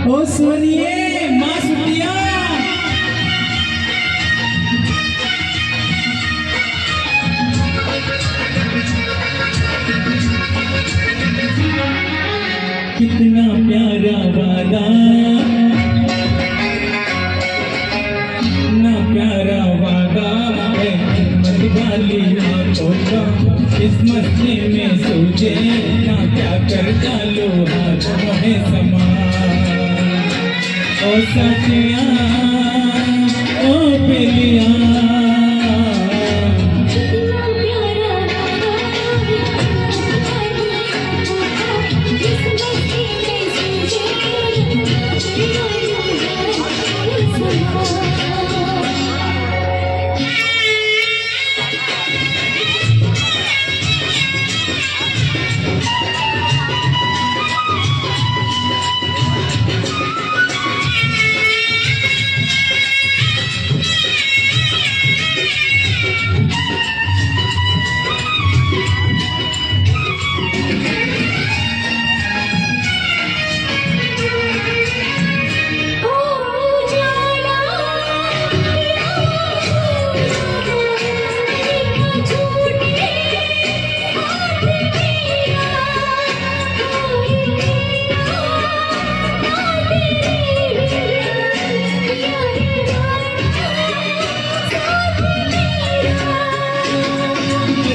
ओ सुनिए माँ सुनिया। कितना प्यारा वादा, ना प्यारा वादा है हिम्मत वाली आंखों का। इस मस्ती में सूझे ना क्या कर डालो हाथों में समा। ओ सखिया ओ पिलिया, Thank you.